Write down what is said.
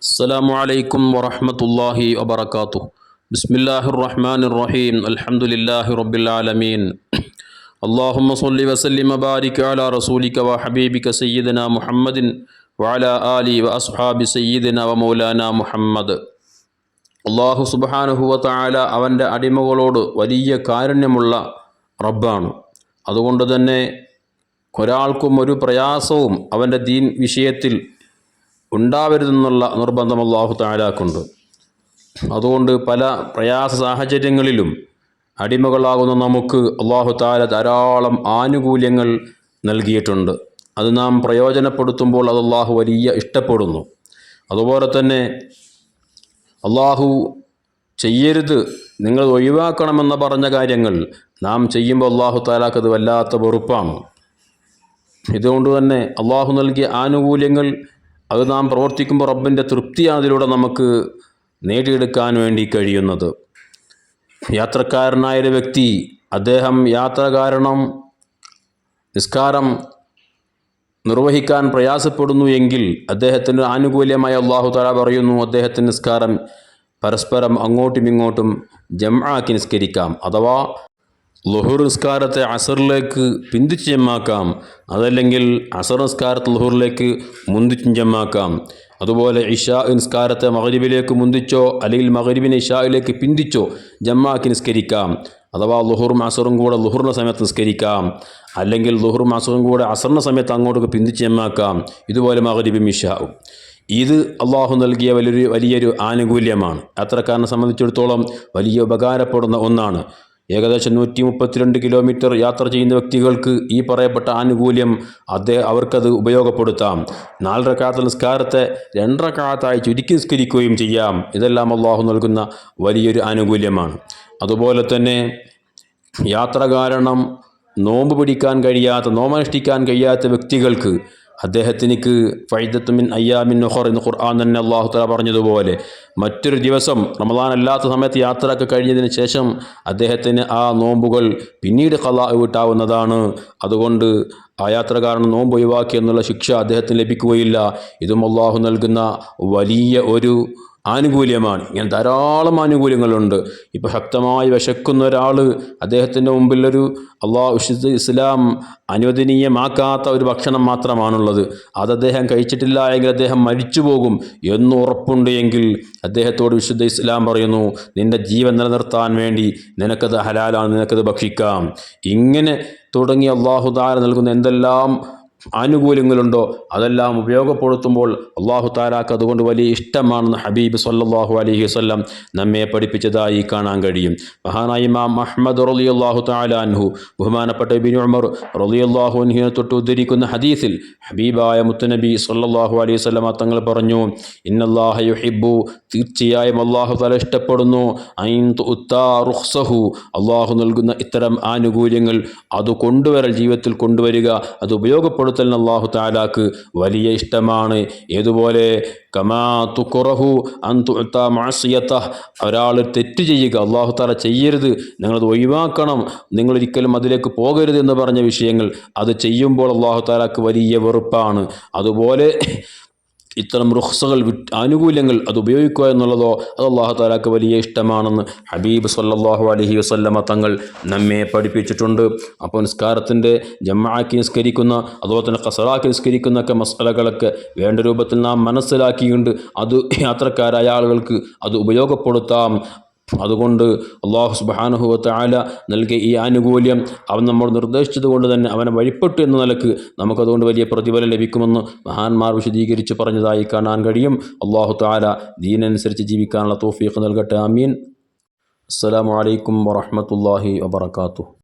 അസ്സലാമു അലൈക്കും വറഹ്മത്തുള്ളാഹി വബറകാതുഹു. ബിസ്മില്ലാഹിർ റഹ്മാനിർ റഹീം. അൽഹംദുലില്ലാഹി റബ്ബിൽ ആലമീൻ. അല്ലാഹുമ്മ സ്വല്ലി വസല്ലിം വബാരിക് അലാ റസൂലിക വഹബീബിക സയ്യിദനാ മുഹമ്മദിൻ വഅലാ ആലി വഅസ്ഹാബി സയ്യിദനാ വമൗലാനാ മുഹമ്മദ്. അല്ലാഹു സുബ്ഹാനഹു വതആല അവൻ്റെ അടിമകളോട് വലിയ കാരുണ്യമുള്ള റബ്ബാണ്. അതുകൊണ്ട് തന്നെ ഒരാൾക്കും ഒരു പ്രയാസവും അവൻ്റെ ദീൻ വിഷയത്തിൽ ഉണ്ടാവരുതെന്നുള്ള നിർബന്ധം അല്ലാഹു തആലക്കുണ്ട്. അതുകൊണ്ട് പല പ്രയാസ സാഹചര്യങ്ങളിലും അടിമകളാകുന്ന നമുക്ക് അല്ലാഹു തആല ധാരാളം ആനുകൂല്യങ്ങൾ നൽകിയിട്ടുണ്ട്. അത് നാം പ്രയോജനപ്പെടുത്തുമ്പോൾ അത് അല്ലാഹു വലിയ ഇഷ്ടപ്പെടുന്നു. അതുപോലെ തന്നെ അല്ലാഹു ചെയ്യരുത്, നിങ്ങൾ ഒഴിവാക്കണമെന്ന് പറഞ്ഞ കാര്യങ്ങൾ നാം ചെയ്യുമ്പോൾ അല്ലാഹു തആലക്ക് അത് വല്ലാത്ത വെറുപ്പാണ്. ഇതുകൊണ്ട് തന്നെ അല്ലാഹു നൽകിയ ആനുകൂല്യങ്ങൾ അത് നാം പ്രവർത്തിക്കുമ്പോൾ റബ്ബിൻ്റെ തൃപ്തിയാണ് അതിലൂടെ നമുക്ക് നേടിയെടുക്കാൻ വേണ്ടി കഴിയുന്നത്. യാത്രക്കാരനായൊരു വ്യക്തി അദ്ദേഹം യാത്ര കാരണം നിസ്കാരം നിർവഹിക്കാൻ പ്രയാസപ്പെടുന്നു എങ്കിൽ അദ്ദേഹത്തിന് ആനുകൂല്യമായി അല്ലാഹു തആല പറയുന്നു, അദ്ദേഹത്തിൻ്റെ നിസ്കാരം പരസ്പരം അങ്ങോട്ടും ഇങ്ങോട്ടും ജംആക്കി നിസ്കരിക്കാം. അഥവാ ളുഹുർ നിസ്കാരത്തെ അസറിലേക്ക് പിന്തിച്ച് ജമാക്കാം, അതല്ലെങ്കിൽ അസർ നിസ്കാരത്തെ ളുഹുറിലേക്ക് മുന്തിച്ചും ജമാക്കാം. അതുപോലെ ഇശാ നിസ്കാരത്തെ മഗ്രിബിലേക്ക് മുന്തിച്ചോ അല്ലെങ്കിൽ മഗ്രിബിനെ ഇശായിലേക്ക് പിന്തിച്ചോ ജമാക്കി നിസ്കരിക്കാം. അഥവാ ളുഹുറും അസറും കൂടെ ളുഹുറിൻ്റെ സമയത്ത് നിസ്കരിക്കാം, അല്ലെങ്കിൽ ളുഹുറും അസറും കൂടെ അസറിൻ്റെ സമയത്ത് അങ്ങോട്ടേക്ക് പിന്തിച്ച് ജമാക്കാം. ഇതുപോലെ മഗ്രിബും ഇശാവും. ഇത് അല്ലാഹു നൽകിയ വലിയൊരു ആനുകൂല്യമാണ്. യാത്രക്കാരനെ സംബന്ധിച്ചിടത്തോളം വലിയ ഉപകാരപ്പെടുന്ന ഒന്നാണ്. ഏകദേശം 132 കിലോമീറ്റർ യാത്ര ചെയ്യുന്ന വ്യക്തികൾക്ക് ഈ പറയപ്പെട്ട ആനുകൂല്യം അവർക്കത് ഉപയോഗപ്പെടുത്താം. 4 റക്അത്ത് നിസ്കാരത്തെ 2 റക്അത്തായി ചുരുക്കി നിസ്കരിക്കുകയും ചെയ്യാം. ഇതെല്ലാം അല്ലാഹു നൽകുന്ന വലിയൊരു ആനുകൂല്യമാണ്. അതുപോലെ തന്നെ യാത്ര കാരണം നോമ്പ് പിടിക്കാൻ കഴിയാത്ത, നോമനുഷ്ഠിക്കാൻ കഴിയാത്ത വ്യക്തികൾക്ക് അദ്ദേഹത്തിനിക്ക് ഫൈദത്തുൻ മിൻ അയ്യാമിൻ ഉഖർ എന്ന് ഖുർആൻ തന്നെ അല്ലാഹു തആല പറഞ്ഞതുപോലെ മറ്റൊരു ദിവസം റമദാൻ അല്ലാത്ത സമയത്ത് യാത്രയൊക്കെ കഴിഞ്ഞതിന് ശേഷം അദ്ദേഹത്തിന് ആ നോമ്പുകൾ പിന്നീട് ഖളാ വീട്ടാവുന്നതാണ്. അതുകൊണ്ട് ആ യാത്രക്കാരൻ നോമ്പ് ഒഴിവാക്കി എന്നുള്ള ശിക്ഷ അദ്ദേഹത്തിന് ലഭിക്കുകയില്ല. ഇതും അല്ലാഹു നൽകുന്ന വലിയ ഒരു ആനുകൂല്യമാണ്. ഇങ്ങനെ ധാരാളം ആനുകൂല്യങ്ങളുണ്ട്. ഇപ്പോൾ ശക്തമായി വിശക്കുന്ന ഒരാൾ, അദ്ദേഹത്തിൻ്റെ മുമ്പിലൊരു വിശുദ്ധ ഇസ്ലാം അനുവദനീയമാക്കാത്ത ഒരു ഭക്ഷണം മാത്രമാണുള്ളത്, അത് അദ്ദേഹം കഴിച്ചിട്ടില്ല എങ്കിൽ അദ്ദേഹം മരിച്ചു പോകും എന്ന് ഉറപ്പുണ്ട് എങ്കിൽ അദ്ദേഹത്തോട് വിശുദ്ധ ഇസ്ലാം പറയുന്നു, നിൻ്റെ ജീവൻ നിലനിർത്താൻ വേണ്ടി നിനക്കത് ഹലാലാണ്, നിനക്കത് ഭക്ഷിക്കാം. ഇങ്ങനെ തുടങ്ങി അല്ലാഹു തആല നൽകുന്ന എന്തെല്ലാം ആനുകൂല്യങ്ങളുണ്ടോ അതെല്ലാം ഉപയോഗപ്പെടുത്തുമ്പോൾ അല്ലാഹു തആലക്ക് അതുകൊണ്ട് വലിയ ഇഷ്ടമാണെന്ന് ഹബീബ് സല്ലല്ലാഹു അലൈഹി വസല്ലം നമ്മെ പഠിപ്പിച്ചതായി കാണാൻ കഴിയും. മഹാനായ ഇമാം അഹ്മദ് റളിയല്ലാഹു തആല അൻഹു, ബഹുമാനപ്പെട്ട ഇബ്നു ഉമർ റളിയല്ലാഹു അൻഹുവിനെ തൊട്ട് ഉദ്ധരിക്കുന്ന ഹദീസിൽ ഹബീബായ മുത്തുനബി സല്ലല്ലാഹു അലൈഹി വസല്ലം തങ്ങൾ പറഞ്ഞു, ഇന്നല്ലാഹ യുഹിബ്ബു, തീർച്ചയായും അല്ലാഹു തആല ഇഷ്ടപ്പെടുന്നു, അൻ തുഅത്താ റുഖ്സഹു, അല്ലാഹു നൽകുന്ന ഇത്തരം ആനുകൂല്യങ്ങൾ അത് കൊണ്ടുവരൽ, ജീവിതത്തിൽ കൊണ്ടുവരിക, അത് ഉപയോഗപ്പെടുത്തുക അല്ലാഹു തആലാക്ക് വലിയ ഇഷ്ടമാണ്. ഏതുപോലെ കമാ തുക്റഹു അൻ തുഅത മഅസിയതഹ്, ഒരാൾ തെറ്റ് ചെയ്യുക, അല്ലാഹു തആല ചെയ്യരുത്, നിങ്ങളത് ഒഴിവാക്കണം, നിങ്ങളൊരിക്കലും അതിലേക്ക് പോകരുത് എന്ന് പറഞ്ഞ വിഷയങ്ങൾ അത് ചെയ്യുമ്പോൾ അല്ലാഹു തആലാക്ക് വലിയ വെറുപ്പാണ്. അതുപോലെ ഇത്തരം റുഖ്സകൾ, ആനുകൂല്യങ്ങൾ അത് ഉപയോഗിക്കുക എന്നുള്ളതോ അത് അല്ലാഹു തആലാക്ക് വലിയ ഇഷ്ടമാണെന്ന് ഹബീബ് സല്ലല്ലാഹു അലൈഹി വസല്ലമ തങ്ങൾ നമ്മെ പഠിപ്പിച്ചിട്ടുണ്ട്. അപ്പോൾ നിസ്കാരത്തിൻ്റെ ജമാഅക്കി നിസ്കരിക്കുന്ന, അതുപോലെ തന്നെ ഖസറാക്കി നിസ്കരിക്കുന്നൊക്കെ മസ്അലകളൊക്കെ വേണ്ട രൂപത്തിൽ നാം മനസ്സിലാക്കിയുണ്ട്. അത് യാത്രക്കാരായ ആളുകൾക്ക് അത് ഉപയോഗപ്പെടുത്താം. അതുകൊണ്ട് അല്ലാഹു സുബ്ഹാനഹു വതആല നൽകിയ ഈ ആനുകൂല്യം അവൻ നമ്മോട് നിർദ്ദേശിച്ചത് കൊണ്ട് തന്നെ അവനെ വഴിപ്പെട്ടു എന്ന നിലക്ക് നമുക്കതുകൊണ്ട് വലിയ പ്രതിഫലം ലഭിക്കുമെന്ന് മഹാന്മാർ വിശദീകരിച്ച് പറഞ്ഞതായി കാണാൻ കഴിയും. അല്ലാഹു തആല ദീനനുസരിച്ച് ജീവിക്കാനുള്ള തൗഫീഖ് നൽകട്ടെ. ആമീൻ. അസ്സലാമു അലൈക്കും വറഹ്മത്തുള്ളാഹി വബറകാതുഹു.